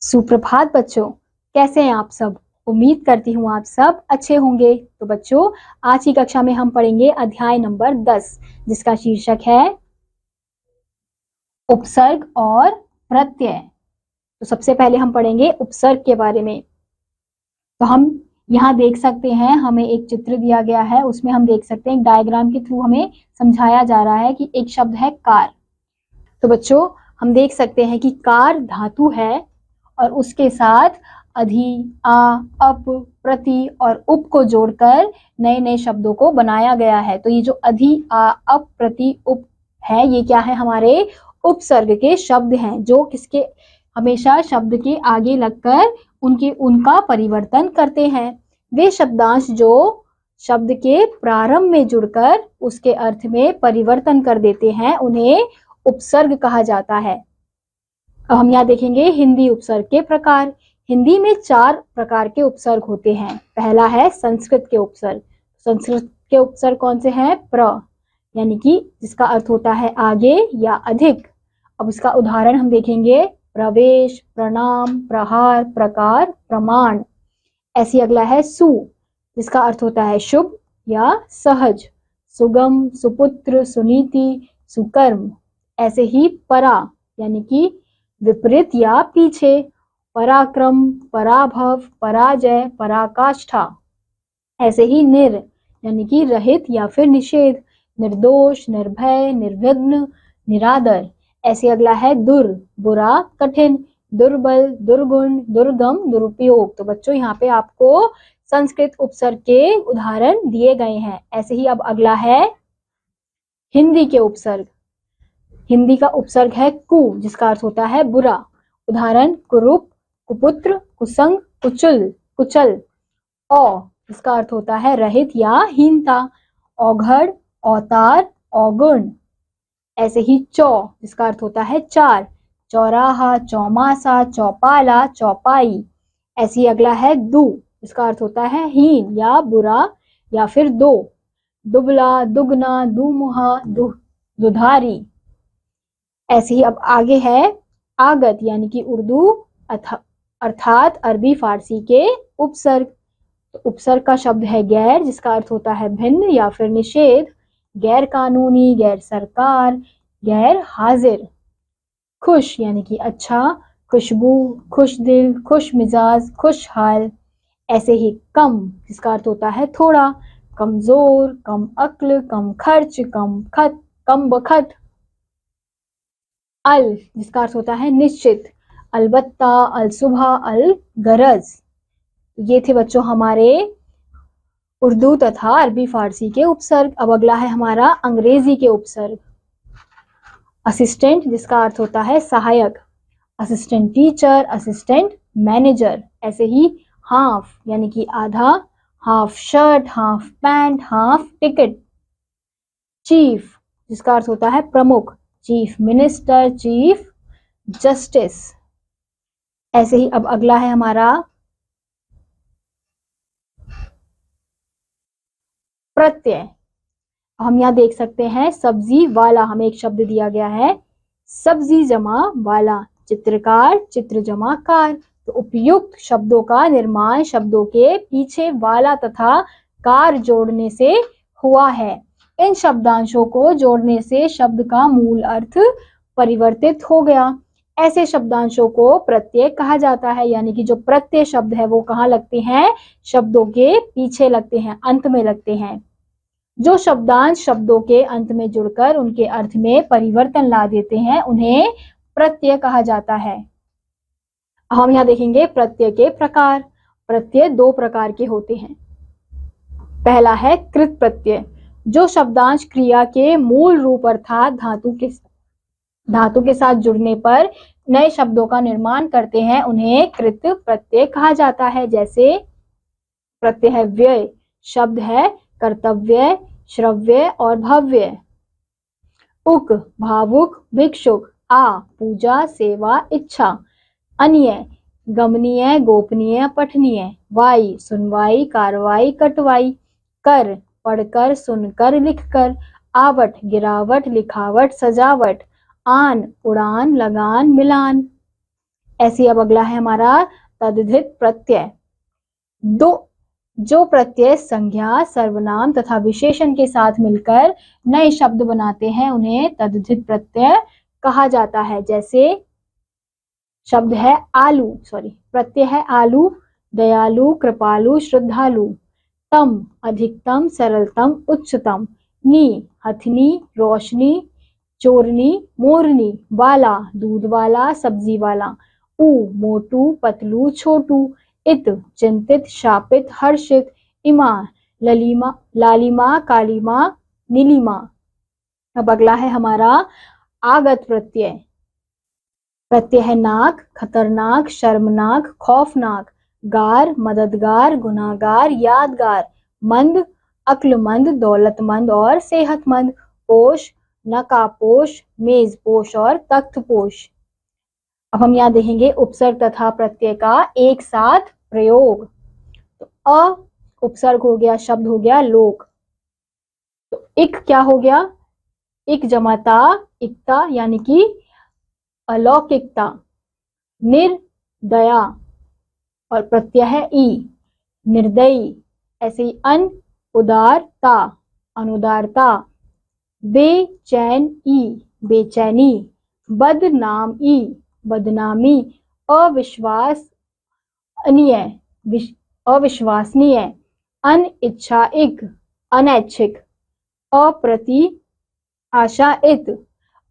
सुप्रभात बच्चों, कैसे हैं आप सब। उम्मीद करती हूँ आप सब अच्छे होंगे। तो बच्चों, आज की कक्षा में हम पढ़ेंगे अध्याय नंबर 10, जिसका शीर्षक है उपसर्ग और प्रत्यय। तो सबसे पहले हम पढ़ेंगे उपसर्ग के बारे में। तो हम यहाँ देख सकते हैं, हमें एक चित्र दिया गया है, उसमें हम देख सकते हैं एक डायग्राम के थ्रू हमें समझाया जा रहा है कि एक शब्द है कार। तो बच्चों, हम देख सकते हैं कि कार धातु है और उसके साथ अधि, आ, अप, प्रति और उप को जोड़कर नए नए शब्दों को बनाया गया है। तो ये जो अधि, आ, अप, प्रति, उप है, ये क्या है, हमारे उपसर्ग के शब्द हैं, जो किसके हमेशा शब्द के आगे लगकर उनका परिवर्तन करते हैं। वे शब्दांश जो शब्द के प्रारंभ में जुड़कर उसके अर्थ में परिवर्तन कर देते हैं, उन्हें उपसर्ग कहा जाता है। अब हम यहाँ देखेंगे हिंदी उपसर्ग के प्रकार। हिंदी में 4 प्रकार के उपसर्ग होते हैं। पहला है संस्कृत के उपसर्ग। संस्कृत के उपसर्ग कौन से हैं? प्र, यानी कि जिसका अर्थ होता है आगे या अधिक। अब इसका उदाहरण हम देखेंगे, प्रवेश, प्रणाम, प्रहार, प्रकार, प्रमाण। ऐसी अगला है सु, जिसका अर्थ होता है शुभ या सहज, सुगम, सुपुत्र, सुनीति, सुकर्म। ऐसे ही परा, यानी कि विपरीत या पीछे, पराक्रम, पराभव, पराजय, पराकाष्ठा। ऐसे ही निर, यानी कि रहित या फिर निषेध, निर्दोष, निर्भय, निर्विघ्न, निरादर। ऐसे अगला है दुर, बुरा, कठिन, दुर्बल, दुर्गुण, दुर्गम, दुरुपयोग। तो बच्चों, यहाँ पे आपको संस्कृत उपसर्ग के उदाहरण दिए गए हैं। ऐसे ही अब अगला है हिंदी के उपसर्ग। हिंदी का उपसर्ग है कु, जिसका अर्थ होता है बुरा। उदाहरण, कुरूप, कुपुत्र, कुसंग, कुचल, कुचल। औ, जिसका अर्थ होता है रहित या हीनता, औघड़, औतार, औगुण। ऐसे ही चौ, जिसका अर्थ होता है चार, चौराहा, चौमासा, चौपाला, चौपाई। ऐसी अगला है दु, जिसका अर्थ होता है हीन या बुरा या फिर दो, दुबला, दुगना, दुमुहा, दुधारी। ऐसे ही अब आगे है आगत, यानी कि उर्दू अर्थात अरबी फारसी के उपसर्ग। तो उपसर्ग का शब्द है गैर, जिसका अर्थ होता है भिन्न या फिर निषेध, गैर कानूनी, गैर सरकार, गैर हाजिर। खुश, यानी कि अच्छा, खुशबू, खुश दिल, खुश मिजाज, खुशहाल। ऐसे ही कम, जिसका अर्थ होता है थोड़ा, कमजोर, कम अक्ल, कम खर्च, कम बखत। अल, जिसका अर्थ होता है निश्चित, अलबत्ता, अलसुबह, अल गरज। ये थे बच्चों हमारे उर्दू तथा अरबी फारसी के उपसर्ग। अब अगला है हमारा अंग्रेजी के उपसर्ग। असिस्टेंट, जिसका अर्थ होता है सहायक, असिस्टेंट टीचर, असिस्टेंट मैनेजर। ऐसे ही हाफ, यानी कि आधा, half shirt, half pant, half ticket. Chief, जिसका अर्थ होता है प्रमुख, चीफ मिनिस्टर, चीफ जस्टिस। ऐसे ही अब अगला है हमारा प्रत्यय। हम यहाँ देख सकते हैं सब्जी वाला, हमें एक शब्द दिया गया है, सब्जी जमा वाला, चित्रकार, चित्र जमा कार। तो उपयुक्त शब्दों का निर्माण शब्दों के पीछे वाला तथा कार जोड़ने से हुआ है। इन शब्दांशों को जोड़ने से शब्द का मूल अर्थ परिवर्तित हो गया। ऐसे शब्दांशों को प्रत्यय कहा जाता है, यानी कि जो प्रत्यय शब्द है वो कहाँ लगते हैं? शब्दों के पीछे लगते हैं, अंत में लगते हैं। जो शब्दांश शब्दों के अंत में जुड़कर उनके अर्थ में परिवर्तन ला देते हैं, उन्हें प्रत्यय कहा जाता है। हम यहाँ देखेंगे प्रत्यय के प्रकार। प्रत्यय 2 प्रकार के होते हैं। पहला है कृत प्रत्यय, जो शब्दांश क्रिया के मूल रूप अर्थात धातु के साथ जुड़ने पर नए शब्दों का निर्माण करते हैं, उन्हें कृत प्रत्यय कहा जाता है। जैसे प्रत्यय है व्यय, शब्द है कर्तव्य, श्रव्य और भव्य। उक, भावुक, भिक्षुक। आ, पूजा, सेवा, इच्छा। अन्य, गमनीय, गोपनीय, पठनीय। वाई, सुनवाई, कार्रवाई, कटवाई। कर, पढ़कर, सुनकर, लिखकर। आवट, गिरावट, लिखावट, सजावट। आन, उड़ान, लगान, मिलान। ऐसे अब अगला है हमारा तद्धित प्रत्यय। जो प्रत्यय संज्ञा, सर्वनाम तथा विशेषण के साथ मिलकर नए शब्द बनाते हैं उन्हें तद्धित प्रत्यय कहा जाता है। जैसे शब्द है आलू, प्रत्यय है आलू, दयालु, कृपालु, श्रद्धालु। तम अधिकतम, सरलतम, उच्चतम। नी हथनी, रोशनी, चोरनी, मोरनी। वाला दूध वाला, सब्जी वाला। ऊ मोटू, पतलू, छोटू। इत चिंतित, शापित, हर्षित। इमा ललिमा, लालिमा, कालिमा, नीलिमा। अब अगला है हमारा आगत प्रत्यय। प्रत्यय है नाक, खतरनाक, शर्मनाक, खौफनाक। गार मददगार, गुनाहगार, यादगार। मंद अक्लमंद, दौलतमंद और सेहतमंद। पोष नकापोश, मेजपोश और तख्तपोश। अब हम यहाँ देखेंगे उपसर्ग तथा प्रत्यय का एक साथ प्रयोग। तो अ उपसर्ग हो गया, शब्द हो गया लोक। तो इक क्या हो गया, इक जमाता इकता यानी कि अलौकिकता। निर्दया और प्रत्यय है ई, निर्दयी। ऐसे ही अन उदारता, अनुदारता। बेचैनी, बेचैनी। बदनामी, बदनामी। अविश्वसनीय, अनिच्छाइक, अनैच्छिक। अप्रत्याशित,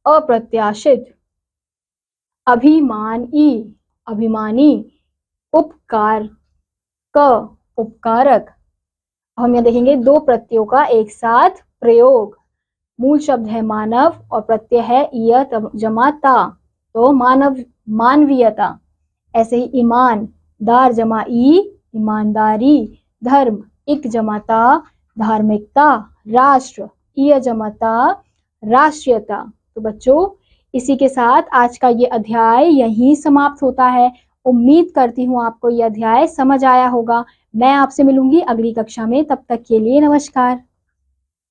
अप्रत्याशित। अभिमानी, अभिमानी। उपकार उपकारक। हम यहाँ देखेंगे दो प्रत्ययों का एक साथ प्रयोग। मूल शब्द है मानव और प्रत्यय है इय जमा ता, तो मानव मानवीयता। ऐसे ही ईमान दार जमा ई, ईमानदारी। धर्म इक जमा ता, धार्मिकता। राष्ट्र इय जमा ता, राष्ट्रीयता। तो बच्चों इसी के साथ आज का ये अध्याय यहीं समाप्त होता है। उम्मीद करती हूँ आपको ये अध्याय समझ आया होगा। मैं आपसे मिलूंगी अगली कक्षा में, तब तक के लिए नमस्कार।